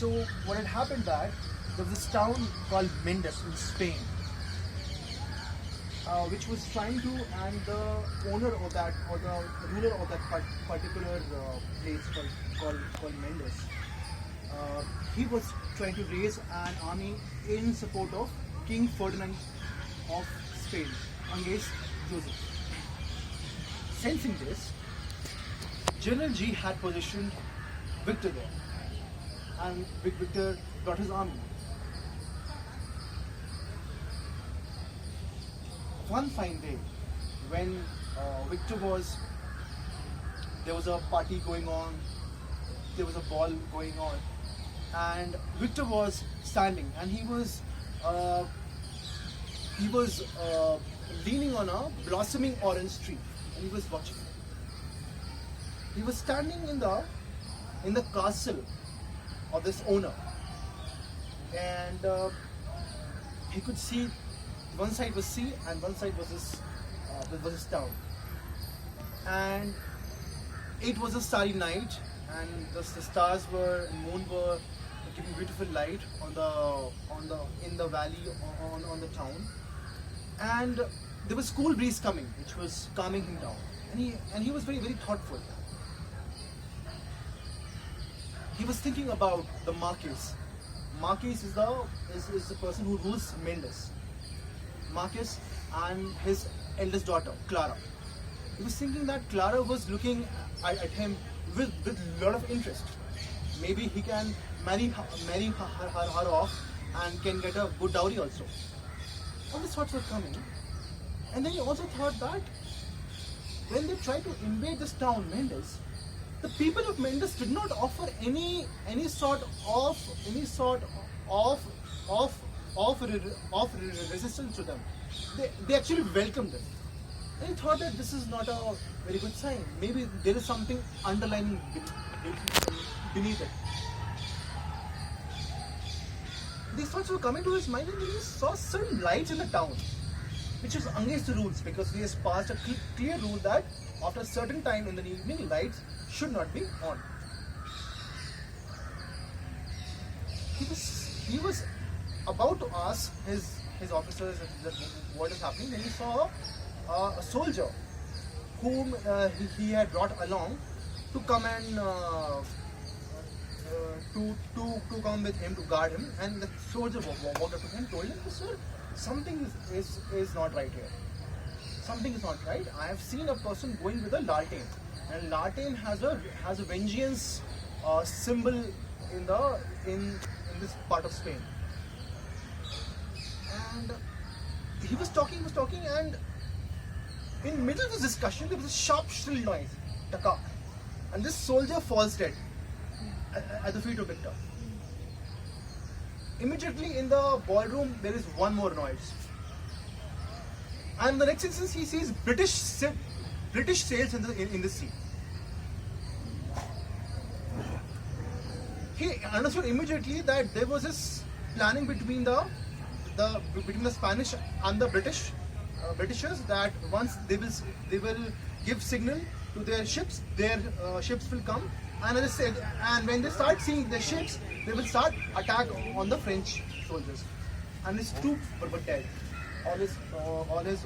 So what had happened that there was this town called Mendes in Spain, which was trying to, and the owner of that, or the ruler of that particular place called Mendes, he was trying to raise an army in support of King Ferdinand of Spain against Joseph. Sensing this, General G had positioned Victor there, and Victor brought his army. One fine day, when there was a party going on, there was a ball going on, and Victor was standing, and he was leaning on a blossoming orange tree, and he was watching. He was standing in the castle of this owner, and he could see one side was sea and one side was this town, and it was a starry night, and the stars were and moon were giving beautiful light in the valley on the town, and there was cool breeze coming which was calming him down, and he was very, very thoughtful. He was thinking about the Marquis. Marquis is the person who rules Mendes. Marquis and his eldest daughter, Clara. He was thinking that Clara was looking at him with a lot of interest. Maybe he can marry her off and can get a good dowry also. All these thoughts were coming. And then he also thought that when they tried to invade this town, Mendes, the people of Mendes did not offer any sort of resistance to them. They actually welcomed them. And he thought that this is not a very good sign. Maybe there is something underlying beneath it. These thoughts were coming to his mind, and he saw certain lights in the town, which is against the rules, because he has passed a clear rule that after a certain time in the evening, lights should not be on. He was about to ask his officers what is happening, when he saw a soldier whom he had brought along to come and to come with him, to guard him. And the soldier walked up to him and told him, "Sir, something is not right here. Something is not right. I have seen a person going with a lartain, and lartain has a vengeance symbol in this part of Spain." And he was talking, and in middle of this discussion, there was a sharp, shrill noise, taka, and this soldier falls dead at the feet of Victor. Immediately in the ballroom, there is one more noise, and the next instance he sees British sails in the sea. He understood immediately that there was this planning between the Spanish and the Britishers, that once they will give signal to their ships will come, and as I said, and when they start seeing the ships, they will start attack on the French soldiers. And his troops were dead. All his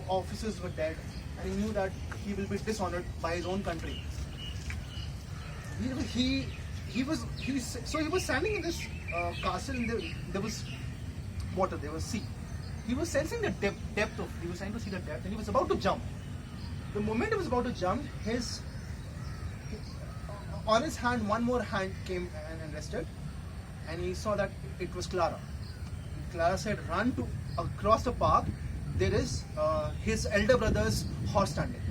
officers were dead, and he knew that he will be dishonored by his own country. He was standing in this castle, and there was water, there was sea. He was sensing the depth of. He was trying to see the depth, and he was about to jump. The moment he was about to jump, on his hand, one more hand came and rested, and he saw that it was Clara. Clara said, "Run to across the park. There is his elder brother's horse standing."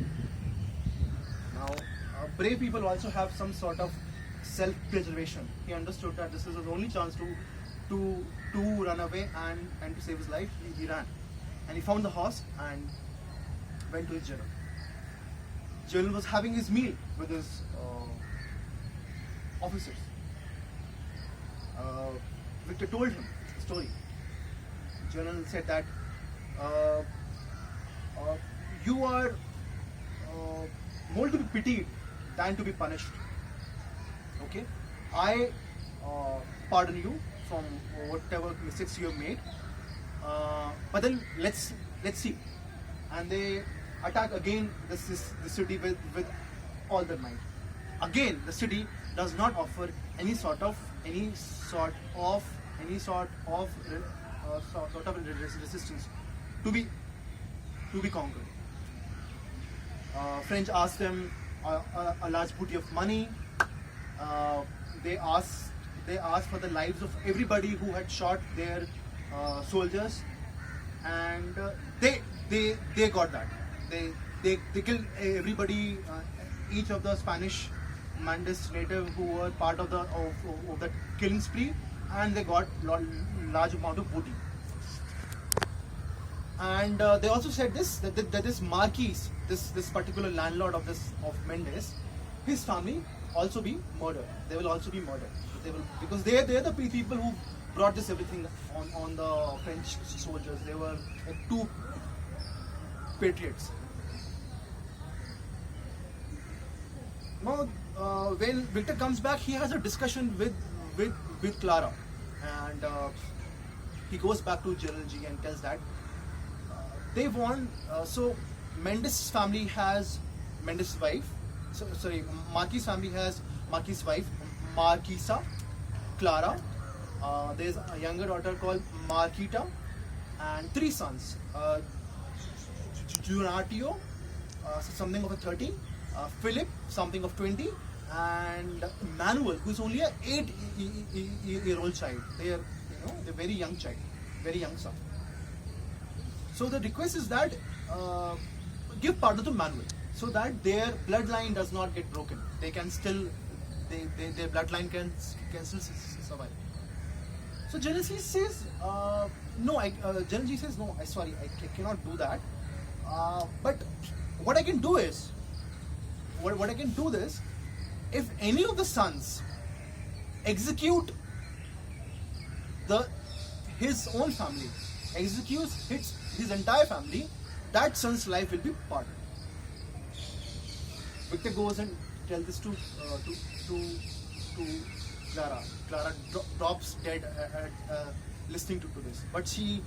Now, brave people also have some sort of self-preservation. He understood that this was his only chance to run away and to save his life. He ran, and he found the horse and went to his general. General was having his meal with his officers. Victor told him the story. General said that you are more to be pitied than to be punished. Okay, pardon you from whatever mistakes you have made. But then let's see. And they attack again the city with all their might. Again, the city does not offer any sort of resistance to be conquered. French asked them a large booty of money. They asked for the lives of everybody who had shot their soldiers, and they got that. They killed everybody, each of the Spanish Mandes native who were part of the killing spree, and they got large amount of booty. And they also said that this Marquis, this particular landlord of Mendes, his family also be murdered. They will also be murdered. Because they are the people who brought this everything on the French soldiers. They were like two patriots. Now, when Victor comes back, he has a discussion with Clara, and he goes back to General G and tells that they want. So Mendes' family has Mendes' wife. Marquis' family has Marquis' wife, Marquisa, Clara. There's a younger daughter called Marquita, and three sons. Junatio, something of a 30, Philip, something of 20, and Manuel, who is only a 8-year-old child. They're very young child, very young son. So the request is that give pardon to Manuel, so that their bloodline does not get broken. They can still, their bloodline can still survive. So Genesis says, no. Genesis says, no. Sorry, I cannot do that. But what I can do is, if any of the sons execute his own family, executes his entire family, that son's life will be pardoned. Victor goes and tells this to Clara. Clara drops dead listening to this. But she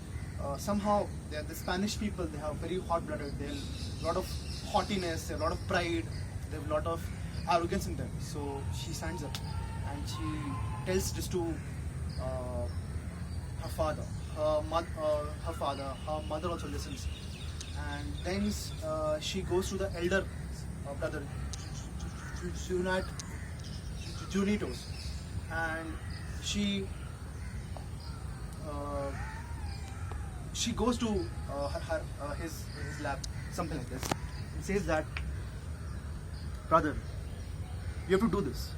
somehow, the Spanish people, they have very hot-blooded. They have a lot of haughtiness, they have a lot of pride, they have a lot of arrogance in them. So she stands up and she tells this to her father. Her mother also listens. And then she goes to the elder brother, Junitos, and she goes to his lab, something like this, and says that, brother, you have to do this.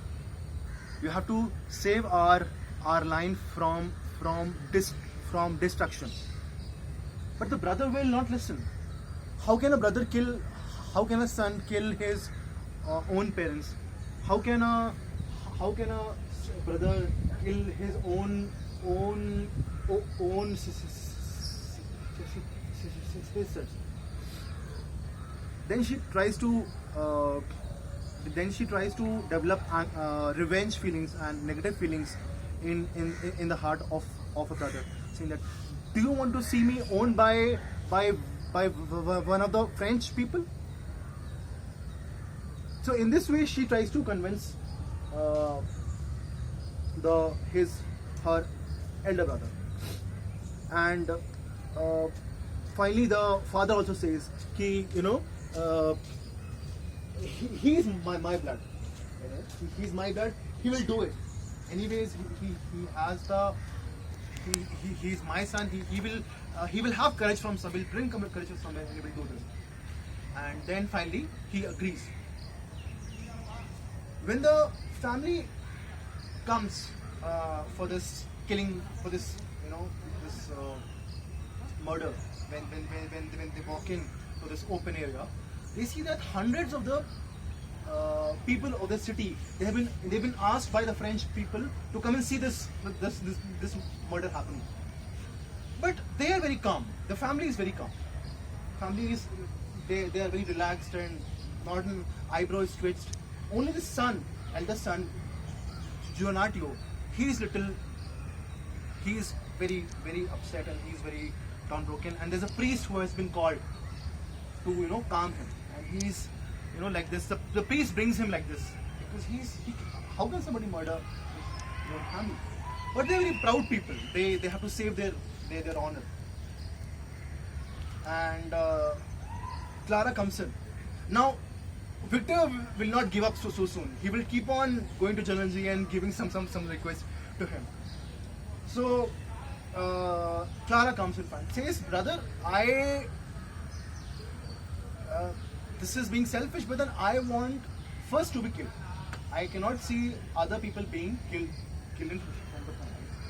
You have to save our line from destruction. But the brother will not listen. How can a son kill his own parents? How can a brother kill his own sisters? Then she tries to develop revenge feelings and negative feelings in the heart of a brother, saying that, do you want to see me owned by one of the French people? So in this way, she tries to convince her elder brother, and finally the father also says, he's my blood. He's my blood. He will do it. Anyways, he has he's my son. He will have courage from somewhere. He'll bring courage from somewhere, and he will do this. And then finally he agrees. When the family comes for this killing, for this murder, when they walk in to this open area, they see that hundreds of the people of the city, they've been asked by the French people to come and see this murder happening. But they are very calm. The family is very calm. Family is they are very relaxed and not an eyebrow is twitched. Only the son, eldest son, Giovanatio, he is little he is very, very upset and he's very downtrodden. And there's a priest who has been called to, calm him. And he's, like this. The priest brings him like this because how can somebody murder your family? But they're very proud people. They have to save their honor. And Clara comes in. Now, Victor will not give up so soon. He will keep on going to Jalanji and giving some requests to him. So Clara comes in front, says, "Brother, this is being selfish, but then I want first to be killed. I cannot see other people being killed in front of my eyes."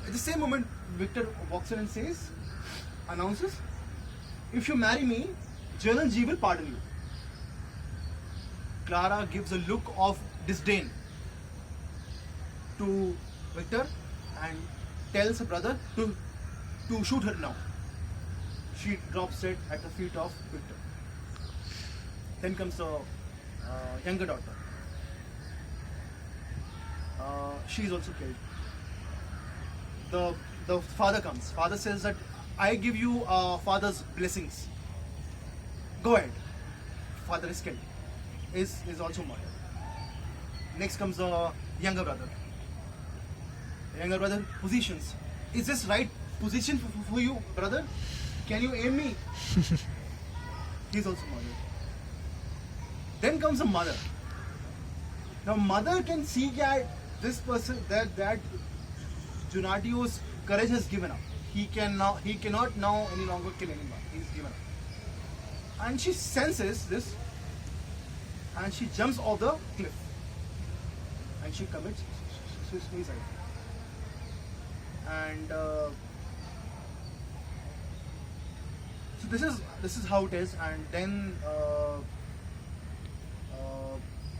At the same moment, Victor walks in and announces, "If you marry me, Jalanji will pardon you." Clara gives a look of disdain to Victor and tells her brother to shoot her now. She drops dead at the feet of Victor. Then comes the younger daughter. She is also killed. The father comes. Father says that I give you father's blessings. Go ahead. Father is killed. Is also murdered. Next comes the younger brother. The younger brother positions. Is this right position for you, brother? Can you aim me? He's also murdered. Then comes the mother. Now mother can see that this person that Junadio's courage has given up. He cannot now any longer kill anyone. He's given up. And she senses this and she jumps off the cliff. And she commits suicide. And so this is how it is. And then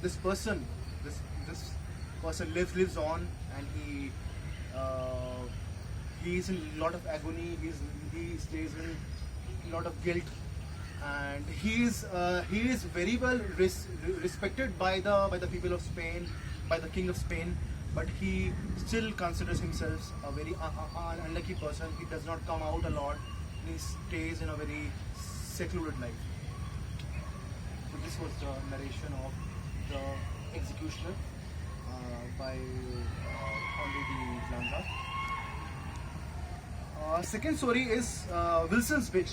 this person lives on, and he is in a lot of agony. He stays in a lot of guilt, and he is very well respected by the people of Spain, by the king of Spain. But he still considers himself a very unlucky person. He does not come out a lot. He stays in a very secluded life. So this was the narration of the executioner by Henri de Blanca. Second story is Wilson's Witch.